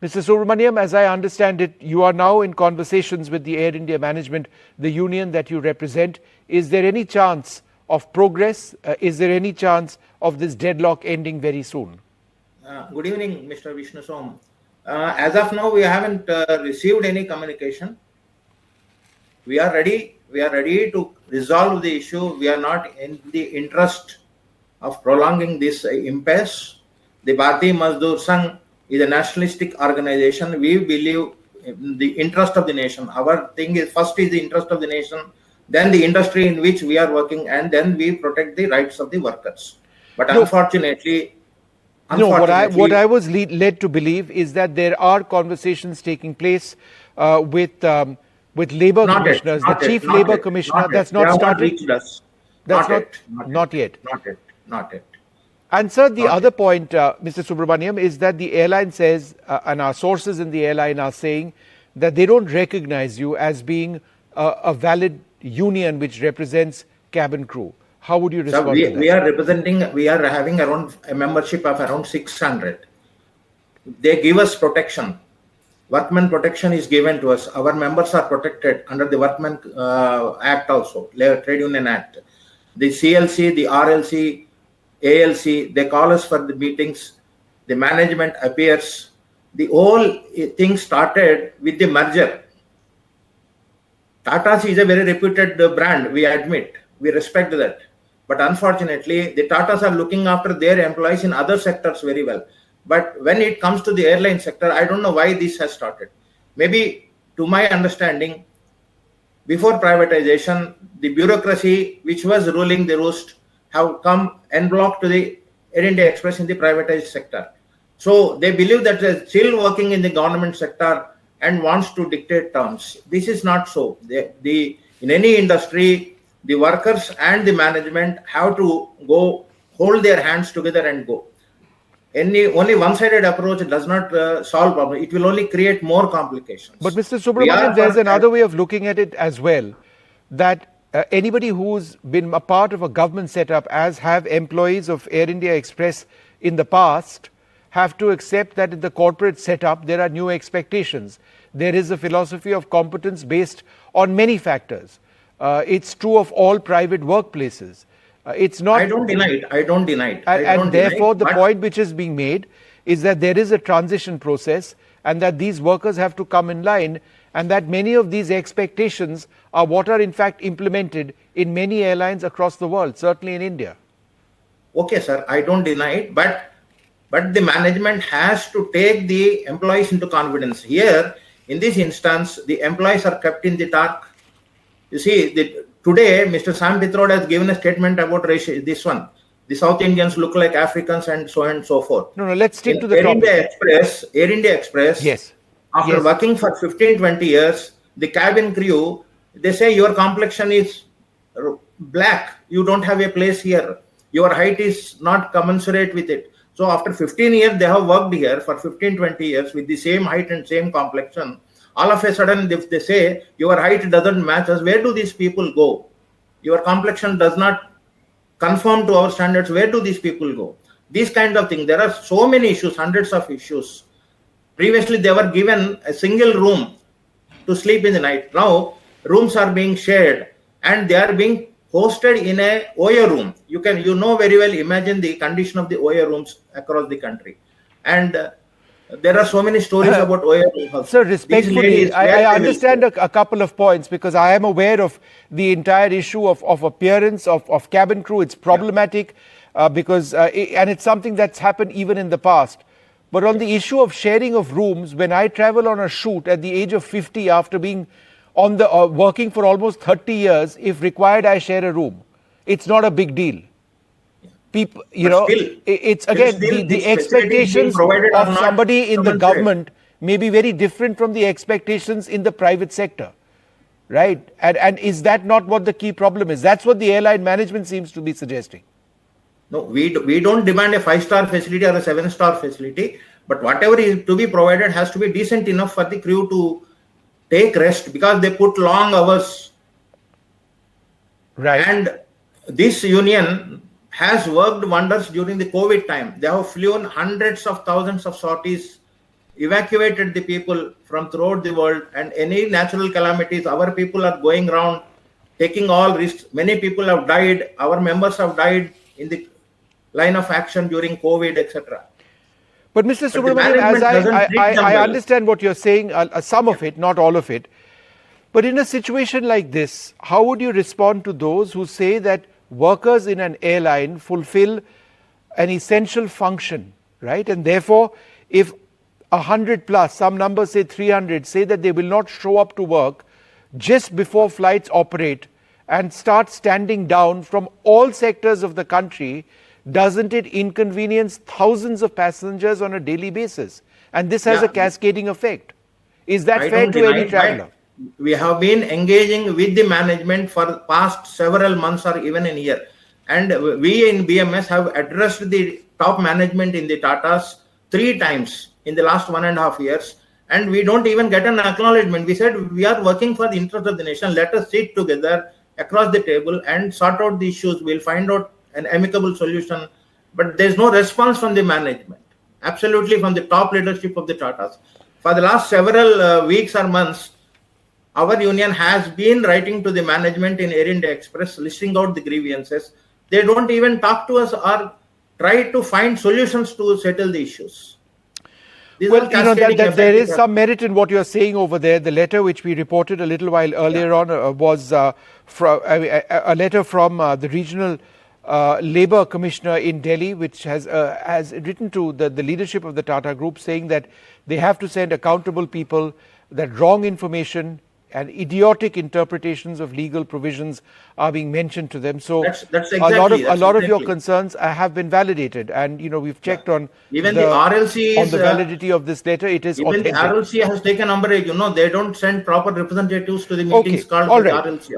Mr. Subrahmanyam, as I understand it, you are now in conversations with the Air India management, the union that you represent. Is there any chance of progress? Is there any chance of this deadlock ending very soon? Good evening, Mr. Vishnu Som. As of now, we haven't received any communication. We are ready. We are ready to resolve the issue. We are not in the interest of prolonging this impasse. The Bharatiya Mazdoor Sangh is a nationalistic organization. We believe in the interest of the nation. Our thing is first is the interest of the nation, then the industry in which we are working, and then we protect the rights of the workers. But unfortunately, what I was led to believe is that there are conversations taking place with labor commissioners, the chief labor commissioner. That's not started. That's not yet. Not yet. And sir, the other point, Mr. Subrahmanyam, is that the airline says, and our sources in the airline are saying that they don't recognize you as being a valid union which represents cabin crew. How would you respond to that? We are having around a membership of around 600. They give us protection. Workman protection is given to us. Our members are protected under the Workman Act also, Trade Union Act. The CLC, the RLC, ALC, they call us for the meetings. The management appears. The whole thing started with the merger. Tata's is a very reputed brand, we admit. We respect that. But unfortunately, the Tatas are looking after their employees in other sectors very well. But when it comes to the airline sector, I don't know why this has started. Maybe, to my understanding, before privatization, the bureaucracy which was ruling the roost have come en bloc to the Air India Express in the privatized sector. So they believe that they're still working in the government sector and wants to dictate terms. This is not so. In any industry, the workers and the management have to go hold their hands together and go. Only one-sided approach does not solve problem. It will only create more complications. But Mr. Subrahmanyam, there's another way of looking at it as well, that anybody who's been a part of a government setup, as have employees of Air India Express in the past, have to accept that in the corporate setup there are new expectations. There is a philosophy of competence based on many factors. It's true of all private workplaces. It's not. I don't deny it. And therefore, the point which is being made is that there is a transition process, and that these workers have to come in line, and that many of these expectations are what are in fact implemented in many airlines across the world, certainly in India. Okay, sir, I don't deny it, but the management has to take the employees into confidence. Here, in this instance, the employees are kept in the dark. You see, today, Mr. Sam Pitroda has given a statement about this one. The South Indians look like Africans and so on and so forth. No, let's stick to the topic. Air India Express, yes. After working for 15-20 years, the cabin crew, they say your complexion is black. You don't have a place here. Your height is not commensurate with it. So after 15 years, they have worked here for 15-20 years with the same height and same complexion. All of a sudden, if they say your height doesn't match us, where do these people go? Your complexion does not conform to our standards. Where do these people go? These kind of things. There are so many issues, hundreds of issues. Previously, they were given a single room to sleep in the night. Now, rooms are being shared and they are being hosted in a OYO room. You know very well, imagine the condition of the OYO rooms across the country. And there are so many stories about OYO rooms. Sir, respectfully, I understand a couple of points, because I am aware of the entire issue of appearance of cabin crew. It's problematic because and it's something that's happened even in the past. But on the issue of sharing of rooms, when I travel on a shoot at the age of 50, after being on the working for almost 30 years, if required, I share a room. It's not a big deal. People, it's again the expectations of somebody in the government may be very different from the expectations in the private sector, right? And is that not what the key problem is? That's what the airline management seems to be suggesting. No, we don't demand a 5-star facility or a 7-star facility, but whatever is to be provided has to be decent enough for the crew to take rest, because they put long hours. Right. And this union has worked wonders during the COVID time. They have flown hundreds of thousands of sorties evacuated the people from throughout the world, and any natural calamities, our people are going around taking all risks. Many people have died. Our members have died in the line of action during COVID, etc. But Mr. But the Subrahmanyam, as management doesn't treat them I well. understand what you're saying, some of it, not all of it. But in a situation like this, how would you respond to those who say that workers in an airline fulfill an essential function, right? And therefore, if 100 plus, some numbers say 300, say that they will not show up to work just before flights operate and start standing down from all sectors of the country, doesn't it inconvenience thousands of passengers on a daily basis? And this has a cascading effect. Is that fair to any traveler? We have been engaging with the management for the past several months or even a year. And we in BMS have addressed the top management in the Tatas 3 times in the last 1.5 years. And we don't even get an acknowledgement. We said we are working for the interest of the nation. Let us sit together across the table and sort out the issues. We'll find out an amicable solution. But there's no response from the management. Absolutely from the top leadership of the Tatas. For the last several weeks or months, our union has been writing to the management in Air India Express, listing out the grievances. They don't even talk to us or try to find solutions to settle the issues. Well, there is some merit in what you're saying over there. The letter which we reported a little while earlier on was a letter from the regional Labour Commissioner in Delhi, which has written to the leadership of the Tata Group, saying that they have to send accountable people, that wrong information and idiotic interpretations of legal provisions are being mentioned to them. So that's exactly, a lot of your concerns have been validated, and we've checked on even the RLC on the validity of this letter. It is even authentic. The RLC has taken umbrage. They don't send proper representatives to the meetings called all by right. the RLC.